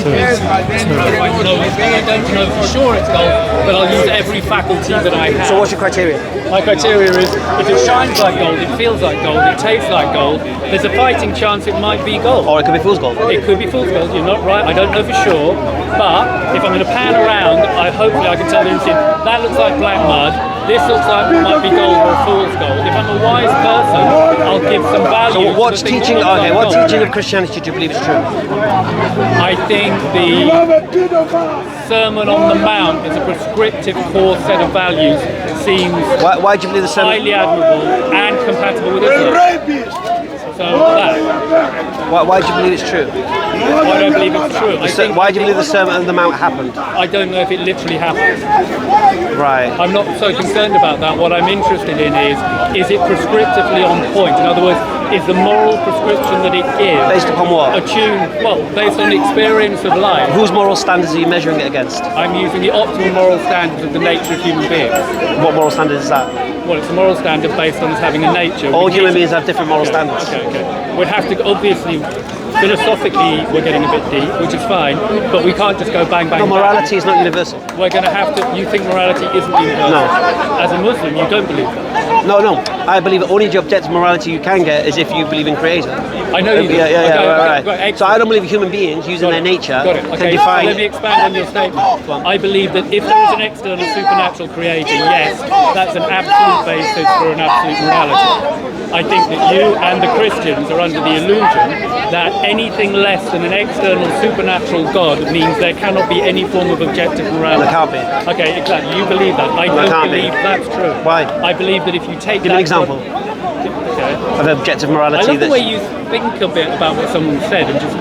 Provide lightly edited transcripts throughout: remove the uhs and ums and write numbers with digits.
I don't know for sure it's gold, but I'll use every faculty that I have. So what's your criteria? My criteria is if it shines like gold, it feels like gold, it tastes like gold, there's a fighting chance it might be gold. Or it could be fool's gold. It could be fool's gold, you're not right, I don't know for sure, but if I'm going to pan around, hopefully I can tell the instant, that looks like black mud, this looks like it might be gold or fool's gold. If I'm a wise person, I'll give some value. So what's teaching? Okay, what teaching of Christianity do you believe is true? I think the Sermon on the Mount is a prescriptive core set of values. Seems Why do you believe the sermon? highly admirable and compatible with Islam. So that. Why do you believe it's true? I don't believe it's true. Why do you believe the Sermon on the Mount happened? I don't know if it literally happened. Right. I'm not so concerned about that. What I'm interested in is it prescriptively on point? In other words, is the moral prescription that it gives Based upon what? Based on the experience of life. Whose moral standards are you measuring it against? I'm using the optimal moral standards of the nature of human beings. What moral standard is that? Well, it's a moral standard based on us having a nature. All human beings have different moral standards. Okay. We'd have to, obviously, philosophically, we're getting a bit deep, which is fine, but we can't just go bang, bang, No, bang. morality is not universal. We're going to have to, you think morality isn't universal? No. As a Muslim, you don't believe that? No. I believe that only the objective morality you can get is if you believe in creation. I know you do. Yeah, right. Right. So I don't believe human beings using their nature can define... So let me expand on your statement. I believe that if there is an external supernatural creator, yes, that's an absolute basis for an absolute morality. I think that you and the Christians are under the illusion that anything less than an external supernatural God means there cannot be any form of objective morality. There can't be. Okay, exactly. You believe that. I don't believe that's true. Why? I believe that if you take Give an example of objective morality. I love the way you think a bit about what someone said and just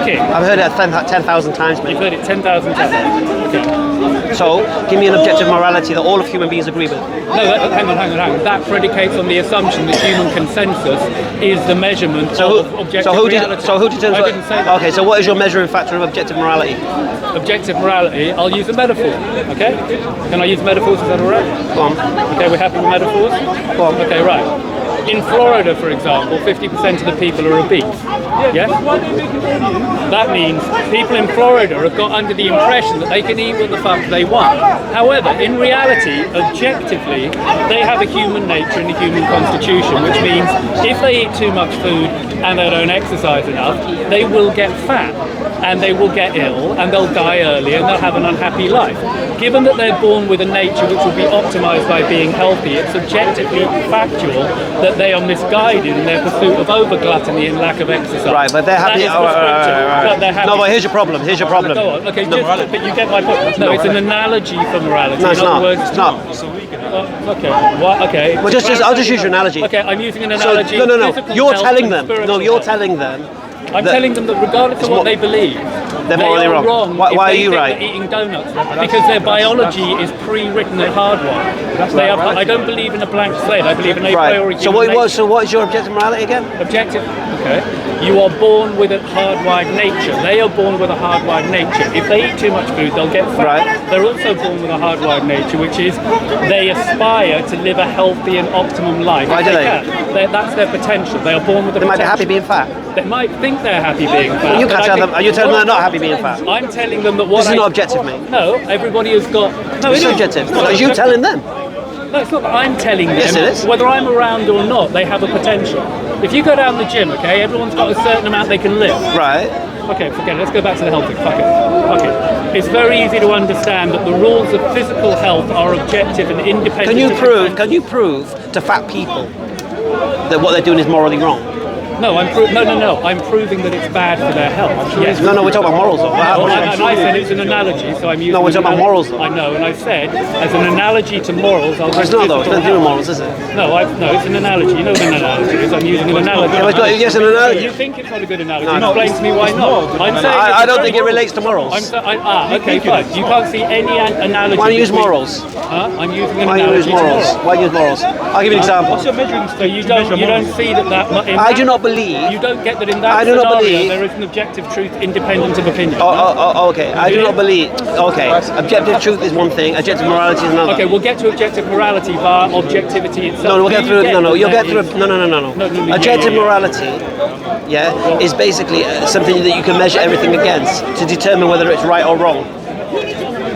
kick. I've heard it 10,000 times, mate. You've heard it 10,000 times. Okay. So, give me an objective morality that all of human beings agree with. No, hang on. That predicates on the assumption that human consensus is the measurement of objective reality. So who determines? I didn't say that. Okay, so what is your measuring factor of objective morality? Objective morality, I'll use a metaphor, okay? Can I use metaphors, is that alright? Go on. Okay, we're happy with metaphors? Go on. Okay, right. In Florida, for example, 50% of the people are obese. Yes? That means people in Florida have got under the impression that they can eat what the fuck they want. However, in reality, objectively, they have a human nature and a human constitution, which means if they eat too much food and they don't exercise enough, they will get fat and they will get ill and they'll die early and they'll have an unhappy life. Given that they're born with a nature which will be optimized by being healthy, it's objectively factual that they are misguided in their pursuit of over-gluttony and lack of exercise. Right, but they're happy. Right. No, but here's your problem. Go on. Okay, but you get my point. No, it's an analogy for morality. No, it's in other not. words, It's not. Okay. Well, okay. Well, I'll just use your analogy. Okay, I'm using an analogy. So, no. Physical You're health telling and them. spiritual No, you're health. telling them. I'm telling them that regardless of what they believe, they're morally wrong. Why are you right? Eating donuts because their biology is pre-written and hardwired. I don't believe in a blank slate. I believe in a priori. So what is your objective morality again? Objective. Okay. You are born with a hardwired nature. They are born with a hardwired nature. If they eat too much food, they'll get fat. Right. They're also born with a hardwired nature, which is they aspire to live a healthy and optimum life. Why do they? That's their potential. They are born with the They might be potential. happy being fat. They might think they're happy being fat. You can't tell them. Are you telling them they're not happy being fat? I'm telling them that what This is not objective, mate. No, everybody has got. No, It's subjective. Are you telling them? No, it's not that I'm telling them. Yes, it is. Whether I'm around or not, they have a potential. If you go down the gym, okay, everyone's got a certain amount they can lift. Right. Okay, forget it. Let's go back to the health thing. Fuck it. It's very easy to understand that the rules of physical health are objective and independent. Can you prove to fat people that what they're doing is morally wrong? No, I'm proving that it's bad for their health. Yes. No, we're talking about morals though. And I said it's an analogy, so I'm using. No, we're talking about morals though. I know, and I said as an analogy to morals, I'll. It's not though. It's not doing morals, is it? No, it's an analogy. You know what an analogy is. I'm using an analogy. Yes, an analogy. You think it's not a good analogy? Explain to me why not. I'm saying I don't think it relates to morals. Okay, fine. You can't see any analogy. Why do you use morals? I'm using an Why analogy. Why do you use morals? I'll give you an example. What's your measuring stick? So you don't see that. I do not believe. You don't get that in that I do not scenario believe. there is an objective truth independent of opinion. Okay. I do not believe. Okay. Objective truth is one thing. Objective morality is another. Okay, we'll get to objective morality via objectivity itself. No, we'll get through. No. You'll get through. No. Objective morality yeah, is basically something that you can measure everything against to determine whether it's right or wrong.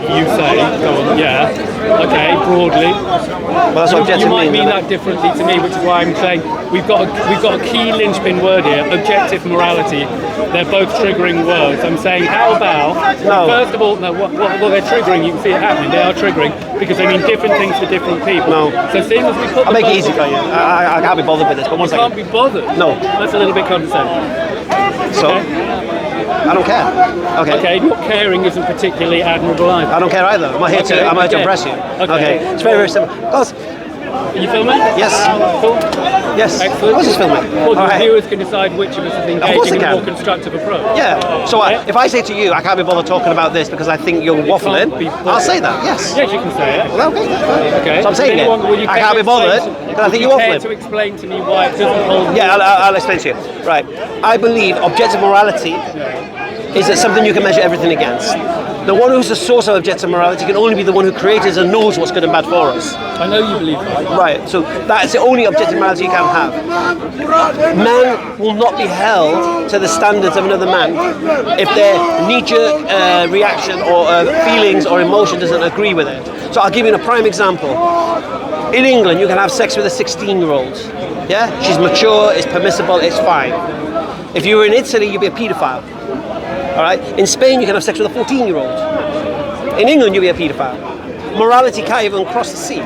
You say, go on, yeah, okay, broadly. Well, that's what objective you might means, mean that differently to me, which is why I'm saying we've got a key linchpin word here: objective morality. They're both triggering words. I'm saying, how about first of all, no, what they're triggering? You can see it happening. They are triggering because they mean different things to different people. No. So seeing as we put, I'll make it easy for you. I can't be bothered with this. But one second. Can't be bothered. No. That's a little bit condescending. So. Okay. I don't care. Okay. Okay, not caring isn't particularly admirable either. I don't care either. I'm here to impress you. Okay. It's very, very simple. Guys, are you filming? Yes. Cool. Yes. Excellent. I was just filming. Well, the viewers can decide which of us is engaging in a more can. constructive approach. Yeah. So if I say to you, I can't be bothered talking about this because I think you're waffling, I'll say that. Yes. Yes, you can say it. Well, okay. Okay. So I'm saying it. I can't be bothered because I think you're waffling. To explain to me why it doesn't hold. Yeah, I'll explain to you. Right. I believe objective morality is that something you can measure everything against. The one who's the source of objective morality can only be the one who created and knows what's good and bad for us. I know you believe that. Right, so that's the only objective morality you can have. Man will not be held to the standards of another man if their knee-jerk reaction or feelings or emotion doesn't agree with it. So I'll give you a prime example. In England, you can have sex with a 16-year-old. Yeah? She's mature, it's permissible, it's fine. If you were in Italy, you'd be a paedophile. All right. In Spain, you can have sex with a 14-year-old. In England, you'll be a paedophile. Morality can't even cross the sea.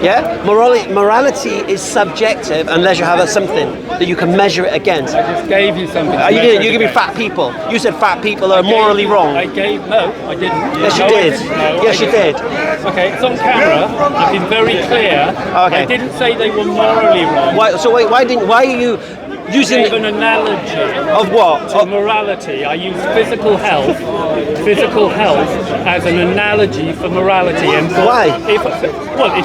Yeah. Morality is subjective unless you have something that you can measure it against. I just gave you something. You didn't. You gave me fat people. You said fat people are morally wrong. No, I didn't. Yes, you did. Yes, you did. Okay, it's on camera. I've been very clear. Okay. I didn't say they were morally wrong. Why? So wait. Why are you using an analogy of what? To morality. I use physical health as an analogy for morality. And why? If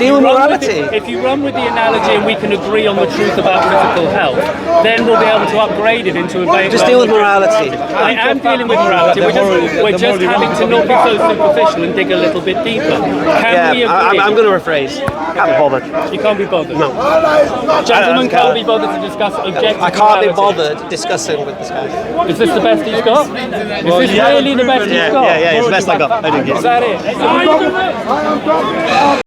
you run with the analogy and we can agree on the truth about physical health, then we'll be able to upgrade it into a just deal with morality. I am dealing with morality. We're just having to not be so superficial and dig a little bit deeper. Can we agree? I'm going to rephrase. Can't be bothered. You can't be bothered. No. Gentlemen can't be bothered to discuss objective I can't be bothered discussing with this guy. Is this the best he's got? Is this really the best he's got? Yeah, it's the best I got. I didn't get it. Is that it?